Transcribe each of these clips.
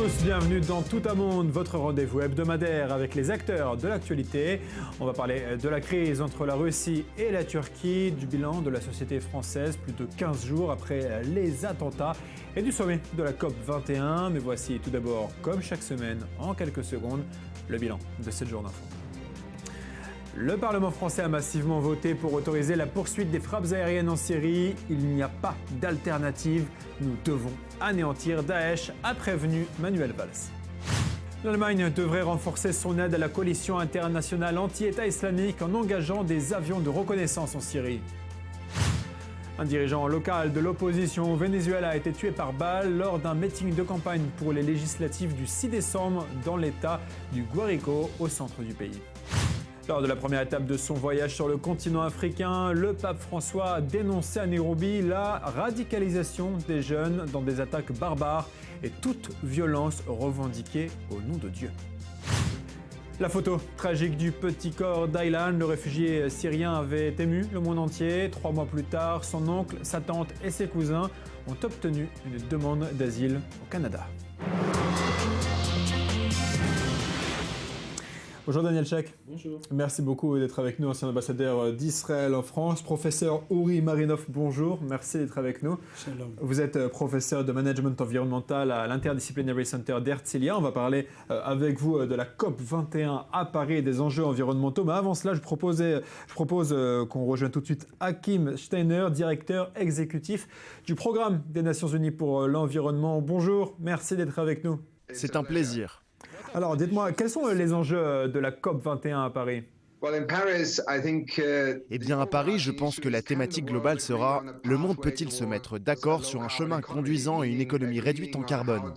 tous, bienvenue dans Tout un monde, votre rendez-vous hebdomadaire avec les acteurs de l'actualité. On va parler de la crise entre la Russie et la Turquie, du bilan de la société française plus de 15 jours après les attentats et du sommet de la COP 21. Mais voici tout d'abord, comme chaque semaine, en quelques secondes, le bilan de cette journée d'info. Le Parlement français a massivement voté pour autoriser la poursuite des frappes aériennes en Syrie. Il n'y a pas d'alternative. Nous devons anéantir Daesh, a prévenu Manuel Valls. L'Allemagne devrait renforcer son aide à la coalition internationale anti-État islamique en engageant des avions de reconnaissance en Syrie. Un dirigeant local de l'opposition au Venezuela a été tué par balle lors d'un meeting de campagne pour les législatives du 6 décembre dans l'état du Guárico, au centre du pays. Lors de la première étape de son voyage sur le continent africain, le pape François a dénoncé à Nairobi la radicalisation des jeunes dans des attaques barbares et toute violence revendiquée au nom de Dieu. La photo tragique du petit corps d'Aylan, le réfugié syrien, avait ému le monde entier. 3 mois plus tard, son oncle, sa tante et ses cousins ont obtenu une demande d'asile au Canada. Bonjour Daniel Chek. Bonjour. Merci beaucoup d'être avec nous, ancien ambassadeur d'Israël en France. Professeur Uri Marinov, bonjour. Merci d'être avec nous. Shalom. Vous êtes professeur de management environnemental à l'Interdisciplinary Center d'Herzliya. On va parler avec vous de la COP 21 à Paris et des enjeux environnementaux. Mais avant cela, je propose qu'on rejoigne tout de suite Hakim Steiner, directeur exécutif du programme des Nations Unies pour l'environnement. Bonjour, merci d'être avec nous. C'est un plaisir. Alors, dites-moi, quels sont les enjeux de la COP 21 à Paris ? Eh bien, à Paris, je pense que la thématique globale sera « Le monde peut-il se mettre d'accord sur un chemin conduisant à une économie réduite en carbone ?»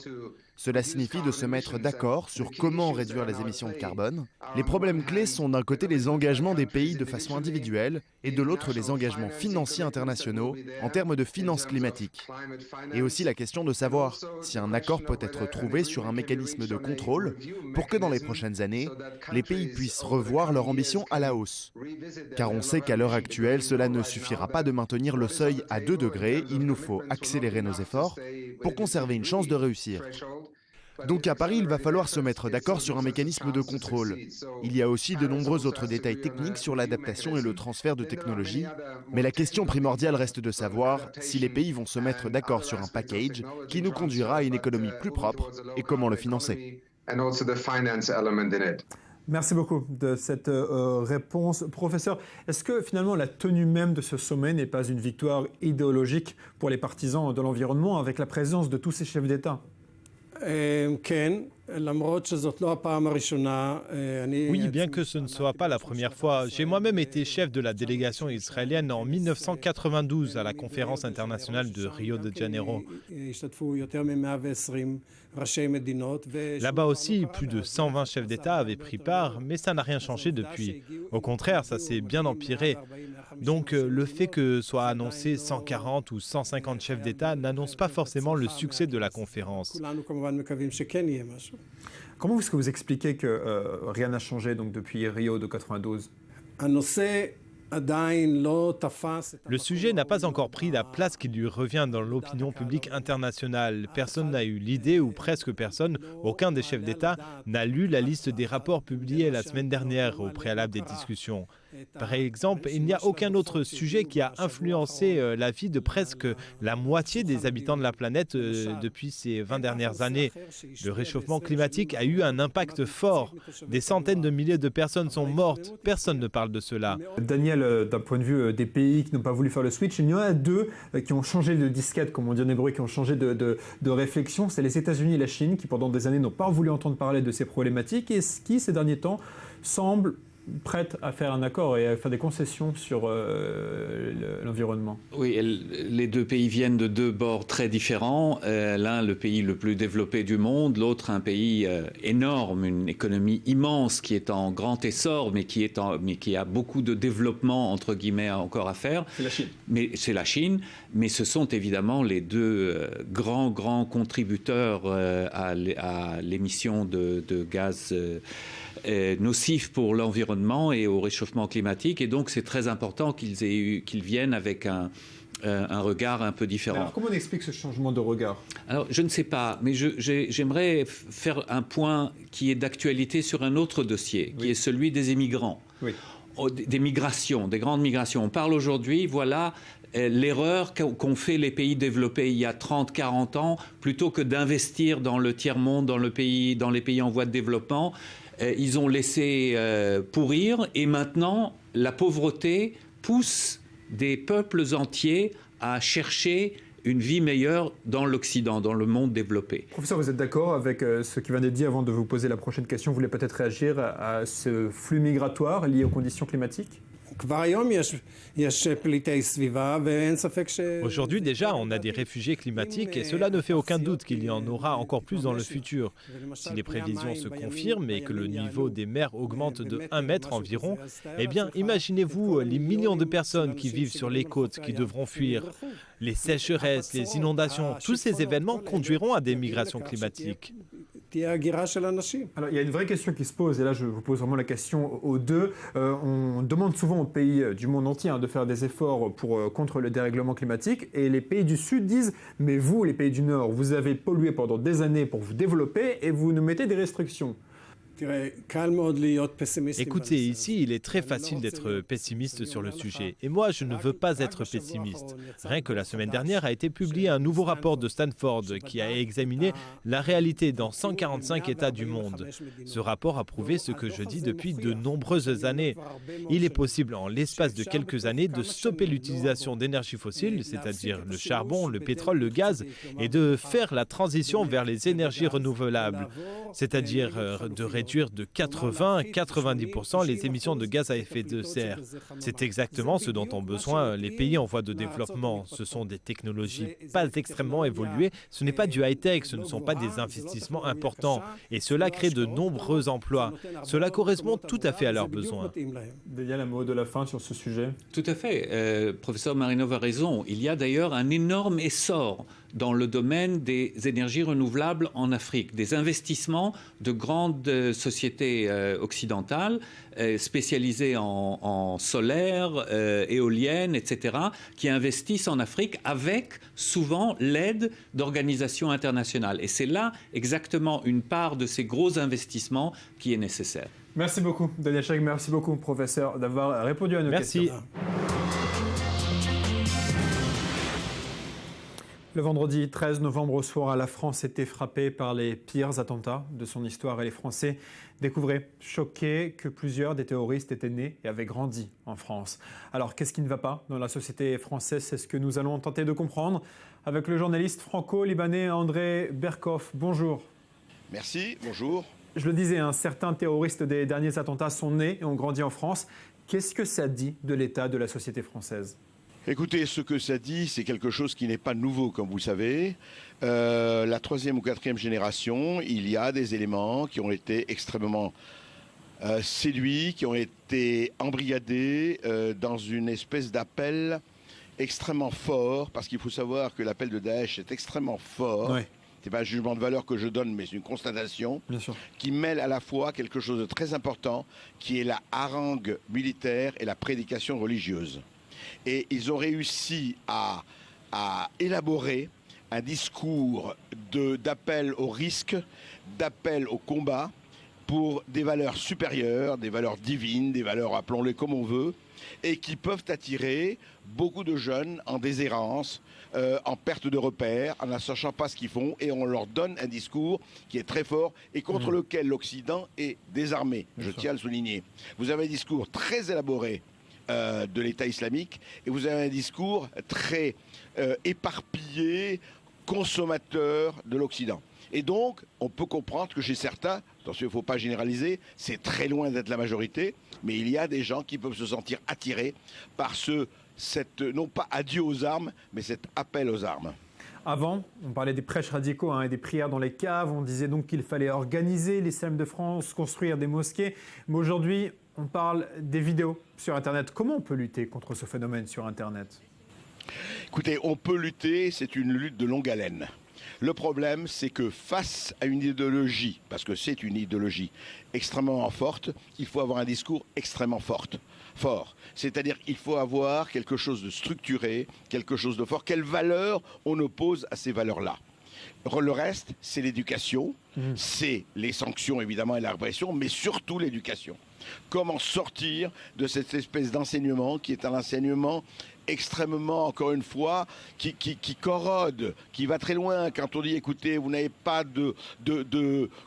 Cela signifie de se mettre d'accord sur comment réduire les émissions de carbone. Les problèmes clés sont d'un côté les engagements des pays de façon individuelle et de l'autre les engagements financiers internationaux en termes de finances climatiques. Et aussi la question de savoir si un accord peut être trouvé sur un mécanisme de contrôle pour que dans les prochaines années, les pays puissent revoir leur ambition à la hausse. Car on sait qu'à l'heure actuelle, cela ne suffira pas de maintenir le seuil à 2 degrés, il nous faut accélérer nos efforts pour conserver une chance de réussir. Donc à Paris, il va falloir se mettre d'accord sur un mécanisme de contrôle. Il y a aussi de nombreux autres détails techniques sur l'adaptation et le transfert de technologies, mais la question primordiale reste de savoir si les pays vont se mettre d'accord sur un package qui nous conduira à une économie plus propre et comment le financer. Merci beaucoup de cette réponse. Professeur, est-ce que finalement la tenue même de ce sommet n'est pas une victoire idéologique pour les partisans de l'environnement avec la présence de tous ces chefs d'État ? Oui, bien que ce ne soit pas la première fois. J'ai moi-même été chef de la délégation israélienne en 1992 à la conférence internationale de Rio de Janeiro. Là-bas aussi, plus de 120 chefs d'État avaient pris part, mais ça n'a rien changé depuis. Au contraire, ça s'est bien empiré. Donc le fait que soient annoncés 140 ou 150 chefs d'État n'annonce pas forcément le succès de la conférence. Comment est-ce que vous expliquez que rien n'a changé donc, depuis Rio de 92 ? Le sujet n'a pas encore pris la place qui lui revient dans l'opinion publique internationale. Personne n'a eu l'idée, ou presque personne, aucun des chefs d'État n'a lu la liste des rapports publiés la semaine dernière au préalable des discussions. Par exemple, il n'y a aucun autre sujet qui a influencé la vie de presque la moitié des habitants de la planète depuis ces 20 dernières années. Le réchauffement climatique a eu un impact fort. Des centaines de milliers de personnes sont mortes. Personne ne parle de cela. Daniel, d'un point de vue des pays qui n'ont pas voulu faire le switch, il y en a 2 qui ont changé de disquette, comme on dit en hébreu, qui ont changé de réflexion. C'est les États-Unis et la Chine qui, pendant des années, n'ont pas voulu entendre parler de ces problématiques et qui, ces derniers temps, semblent prête à faire un accord et à faire des concessions sur l'environnement. Oui, les 2 pays viennent de 2 bords très différents. L'un, le pays le plus développé du monde, l'autre, un pays énorme, une économie immense qui est en grand essor, mais qui a beaucoup de développement, entre guillemets, encore à faire. C'est la Chine. C'est la Chine, mais ce sont évidemment les 2 grands contributeurs à l'émission de gaz nocifs pour l'environnement et au réchauffement climatique. Et donc, c'est très important qu'ils viennent avec un regard un peu différent. Alors, comment on explique ce changement de regard? Alors, je ne sais pas, mais j'aimerais faire un point qui est d'actualité sur un autre dossier, qui est celui des immigrants, des migrations, des grandes migrations. On parle aujourd'hui, voilà, l'erreur qu'ont fait les pays développés il y a 30-40 ans, plutôt que d'investir dans le tiers-monde, dans les pays en voie de développement, ils ont laissé pourrir, et maintenant, la pauvreté pousse des peuples entiers à chercher une vie meilleure dans l'Occident, dans le monde développé. Professeur, vous êtes d'accord avec ce qui vient d'être dit avant de vous poser la prochaine question? Vous voulez peut-être réagir à ce flux migratoire lié aux conditions climatiques? Aujourd'hui déjà, on a des réfugiés climatiques et cela ne fait aucun doute qu'il y en aura encore plus dans le futur. Si les prévisions se confirment et que le niveau des mers augmente de 1 mètre environ, eh bien imaginez-vous les millions de personnes qui vivent sur les côtes qui devront fuir. Les sécheresses, les inondations, tous ces événements conduiront à des migrations climatiques. Alors, il y a une vraie question qui se pose, et là je vous pose vraiment la question aux deux. On demande souvent aux pays du monde entier de faire des efforts contre le dérèglement climatique, et les pays du Sud disent « mais vous, les pays du Nord, vous avez pollué pendant des années pour vous développer et vous nous mettez des restrictions ». Écoutez, ici, il est très facile d'être pessimiste sur le sujet. Et moi, je ne veux pas être pessimiste. Rien que la semaine dernière a été publié un nouveau rapport de Stanford qui a examiné la réalité dans 145 États du monde. Ce rapport a prouvé ce que je dis depuis de nombreuses années. Il est possible, en l'espace de quelques années, de stopper l'utilisation d'énergies fossiles, c'est-à-dire le charbon, le pétrole, le gaz, et de faire la transition vers les énergies renouvelables, c'est-à-dire de réduire de 80 à 90% les émissions de gaz à effet de serre. C'est exactement ce dont ont besoin les pays en voie de développement. Ce sont des technologies pas extrêmement évoluées, ce n'est pas du high-tech, ce ne sont pas des investissements importants. Et cela crée de nombreux emplois. Cela correspond tout à fait à leurs besoins. Daniel, un mot de la fin sur ce sujet? Tout à fait. Professeur Marinov a raison. Il y a d'ailleurs un énorme essor dans le domaine des énergies renouvelables en Afrique, des investissements de grandes sociétés occidentales spécialisées en solaire, éoliennes, etc., qui investissent en Afrique avec souvent l'aide d'organisations internationales. Et c'est là exactement une part de ces gros investissements qui est nécessaire. Merci beaucoup, Daniel Cheg. Merci beaucoup, professeur, d'avoir répondu à nos questions. Le vendredi 13 novembre au soir, la France était frappée par les pires attentats de son histoire et les Français découvraient, choqués, que plusieurs des terroristes étaient nés et avaient grandi en France. Alors, qu'est-ce qui ne va pas dans la société française? C'est ce que nous allons tenter de comprendre avec le journaliste franco-libanais André Berkoff. Bonjour. Merci, bonjour. Je le disais, certains terroristes des derniers attentats sont nés et ont grandi en France. Qu'est-ce que ça dit de l'état de la société française ? Écoutez, ce que ça dit, c'est quelque chose qui n'est pas nouveau, comme vous savez. La 3e ou 4e génération, il y a des éléments qui ont été extrêmement séduits, qui ont été embrigadés dans une espèce d'appel extrêmement fort, parce qu'il faut savoir que l'appel de Daesh est extrêmement fort. Ouais. Ce n'est pas un jugement de valeur que je donne, mais c'est une constatation qui mêle à la fois quelque chose de très important, qui est la harangue militaire et la prédication religieuse. Et ils ont réussi à élaborer un discours d'appel au risque, d'appel au combat pour des valeurs supérieures, des valeurs divines, des valeurs, appelons-les comme on veut, et qui peuvent attirer beaucoup de jeunes en déshérence, en perte de repères, en ne sachant pas ce qu'ils font, et on leur donne un discours qui est très fort et contre lequel l'Occident est désarmé, je tiens à le souligner. Vous avez un discours très élaboré de l'État islamique, et vous avez un discours très éparpillé, consommateur de l'Occident. Et donc, on peut comprendre que chez certains, attention, il ne faut pas généraliser, c'est très loin d'être la majorité, mais il y a des gens qui peuvent se sentir attirés par non pas adieu aux armes, mais cet appel aux armes. Avant, on parlait des prêches radicaux et des prières dans les caves, on disait donc qu'il fallait organiser l'islam de France, construire des mosquées, mais aujourd'hui, on parle des vidéos sur Internet. Comment on peut lutter contre ce phénomène sur Internet ? Écoutez, on peut lutter, c'est une lutte de longue haleine. Le problème, c'est que face à une idéologie, parce que c'est une idéologie extrêmement forte, il faut avoir un discours extrêmement fort. C'est-à-dire qu'il faut avoir quelque chose de structuré, quelque chose de fort. Quelles valeurs on oppose à ces valeurs-là ? Le reste, c'est l'éducation, c'est les sanctions évidemment et la répression, mais surtout l'éducation. Comment sortir de cette espèce d'enseignement qui est un enseignement extrêmement, encore une fois, qui corrode, qui va très loin. Quand on dit, écoutez, vous n'avez pas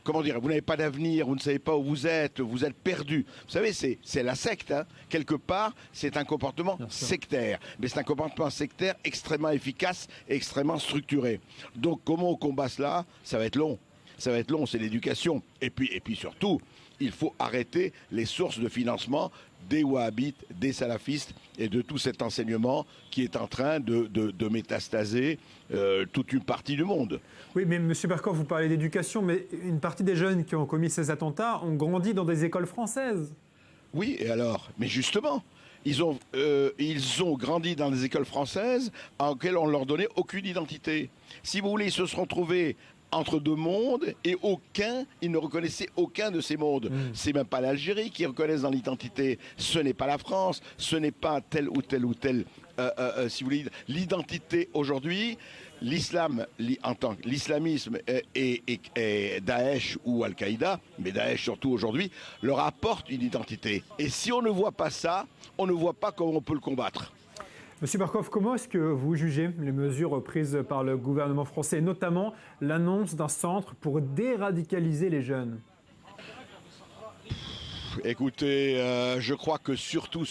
comment dire, vous n'avez pas d'avenir, vous ne savez pas où vous êtes perdu. Vous savez, c'est la secte, hein. Quelque part, c'est un comportement sectaire. Mais c'est un comportement sectaire extrêmement efficace et extrêmement structuré. Donc, comment on combat cela ? Ça va être long. Ça va être long, c'est l'éducation. Et puis surtout, il faut arrêter les sources de financement des wahhabites, des salafistes et de tout cet enseignement qui est en train de métastaser toute une partie du monde. Oui, mais M. Bercourt, vous parlez d'éducation, mais une partie des jeunes qui ont commis ces attentats ont grandi dans des écoles françaises. Oui, et alors ? Mais justement, ils ont grandi dans des écoles françaises en lesquelles on ne leur donnait aucune identité. Si vous voulez, ils se sont trouvés entre deux mondes et ils ne reconnaissaient aucun de ces mondes. C'est même pas l'Algérie qui reconnaissent dans l'identité, ce n'est pas la France, ce n'est pas tel ou tel, si vous voulez, l'identité aujourd'hui, l'islamisme et Daesh ou Al-Qaïda, mais Daesh surtout aujourd'hui, leur apporte une identité. Et si on ne voit pas ça, on ne voit pas comment on peut le combattre. Monsieur Barkov, comment est-ce que vous jugez les mesures prises par le gouvernement français, notamment l'annonce d'un centre pour déradicaliser les jeunes ? Écoutez, je crois que surtout,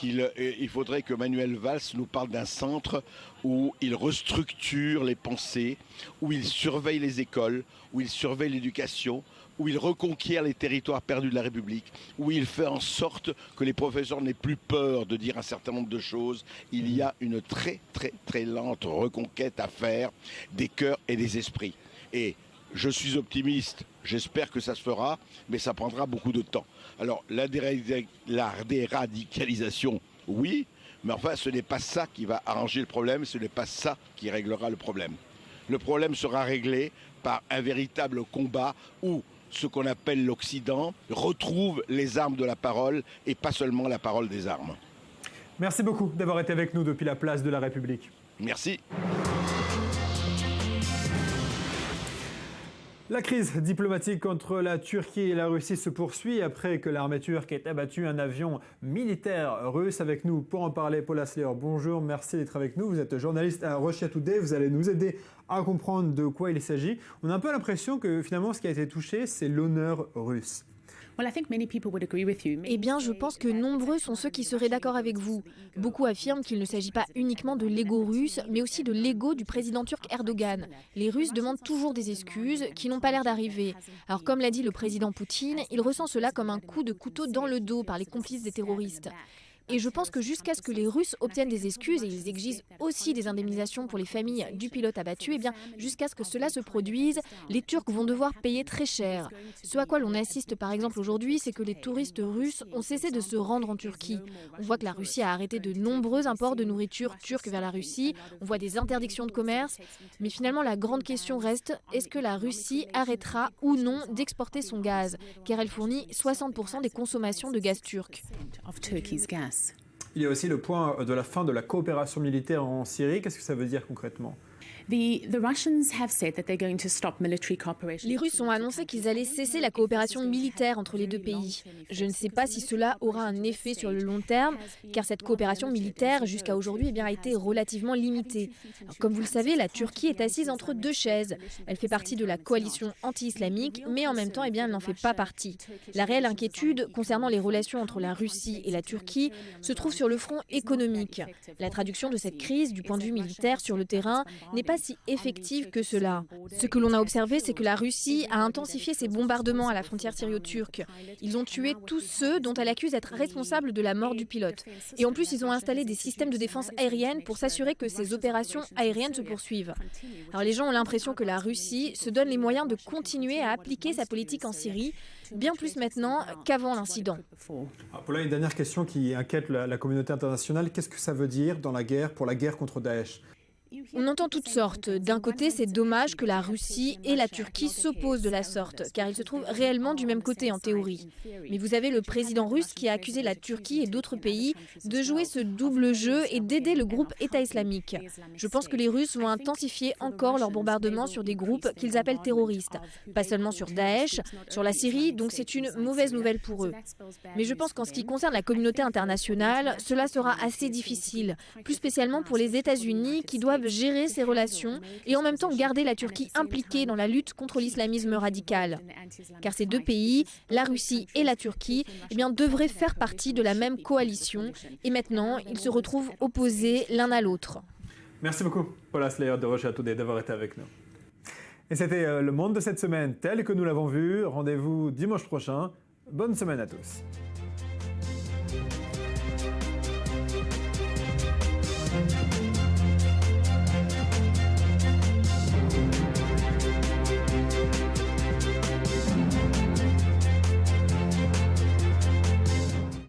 il faudrait que Manuel Valls nous parle d'un centre où il restructure les pensées, où il surveille les écoles, où il surveille l'éducation, où il reconquiert les territoires perdus de la République, où il fait en sorte que les professeurs n'aient plus peur de dire un certain nombre de choses. Il y a une très très très lente reconquête à faire des cœurs et des esprits. Et je suis optimiste, j'espère que ça se fera, mais ça prendra beaucoup de temps. Alors la déradicalisation, oui, mais enfin ce n'est pas ça qui va arranger le problème, ce n'est pas ça qui réglera le problème. Le problème sera réglé par un véritable combat où ce qu'on appelle l'Occident retrouve les armes de la parole et pas seulement la parole des armes. Merci beaucoup d'avoir été avec nous depuis la place de la République. Merci. La crise diplomatique entre la Turquie et la Russie se poursuit après que l'armée turque ait abattu un avion militaire russe. Avec nous pour en parler, Paul Asler, bonjour, merci d'être avec nous. Vous êtes journaliste à Russia Today, vous allez nous aider à comprendre de quoi il s'agit. On a un peu l'impression que finalement ce qui a été touché, c'est l'honneur russe. Eh bien, je pense que nombreux sont ceux qui seraient d'accord avec vous. Beaucoup affirment qu'il ne s'agit pas uniquement de l'ego russe, mais aussi de l'ego du président turc Erdogan. Les Russes demandent toujours des excuses qui n'ont pas l'air d'arriver. Alors, comme l'a dit le président Poutine, il ressent cela comme un coup de couteau dans le dos par les complices des terroristes. Et je pense que jusqu'à ce que les Russes obtiennent des excuses, et ils exigent aussi des indemnisations pour les familles du pilote abattu, eh bien, jusqu'à ce que cela se produise, les Turcs vont devoir payer très cher. Ce à quoi l'on assiste par exemple aujourd'hui, c'est que les touristes russes ont cessé de se rendre en Turquie. On voit que la Russie a arrêté de nombreux imports de nourriture turque vers la Russie, on voit des interdictions de commerce, mais finalement la grande question reste, est-ce que la Russie arrêtera ou non d'exporter son gaz, car elle fournit 60% des consommations de gaz turc. Il y a aussi le point de la fin de la coopération militaire en Syrie. Qu'est-ce que ça veut dire concrètement ? Les Russes ont annoncé qu'ils allaient cesser la coopération militaire entre les deux pays. Je ne sais pas si cela aura un effet sur le long terme, car cette coopération militaire, jusqu'à aujourd'hui, a été relativement limitée. Alors, comme vous le savez, la Turquie est assise entre deux chaises. Elle fait partie de la coalition anti-islamique, mais en même temps, elle n'en fait pas partie. La réelle inquiétude concernant les relations entre la Russie et la Turquie se trouve sur le front économique. La traduction de cette crise, du point de vue militaire sur le terrain, n'est pas si effective que cela. Ce que l'on a observé, c'est que la Russie a intensifié ses bombardements à la frontière syrio-turque. Ils ont tué tous ceux dont elle accuse d'être responsables de la mort du pilote. Et en plus, ils ont installé des systèmes de défense aérienne pour s'assurer que ces opérations aériennes se poursuivent. Alors les gens ont l'impression que la Russie se donne les moyens de continuer à appliquer sa politique en Syrie, bien plus maintenant qu'avant l'incident. Paula, une dernière question qui inquiète la communauté internationale. Qu'est-ce que ça veut dire dans la guerre, pour la guerre contre Daesh ? On entend toutes sortes. D'un côté, c'est dommage que la Russie et la Turquie s'opposent de la sorte, car ils se trouvent réellement du même côté en théorie. Mais vous avez le président russe qui a accusé la Turquie et d'autres pays de jouer ce double jeu et d'aider le groupe État islamique. Je pense que les Russes vont intensifier encore leurs bombardements sur des groupes qu'ils appellent terroristes. Pas seulement sur Daesh, sur la Syrie, donc c'est une mauvaise nouvelle pour eux. Mais je pense qu'en ce qui concerne la communauté internationale, cela sera assez difficile, plus spécialement pour les États-Unis qui doivent gérer ces relations et en même temps garder la Turquie impliquée dans la lutte contre l'islamisme radical. Car ces deux pays, la Russie et la Turquie, devraient faire partie de la même coalition et maintenant ils se retrouvent opposés l'un à l'autre. Merci beaucoup, Paula Slayer de Russia Today, d'avoir été avec nous. Et c'était Le Monde de cette semaine tel que nous l'avons vu. Rendez-vous dimanche prochain. Bonne semaine à tous.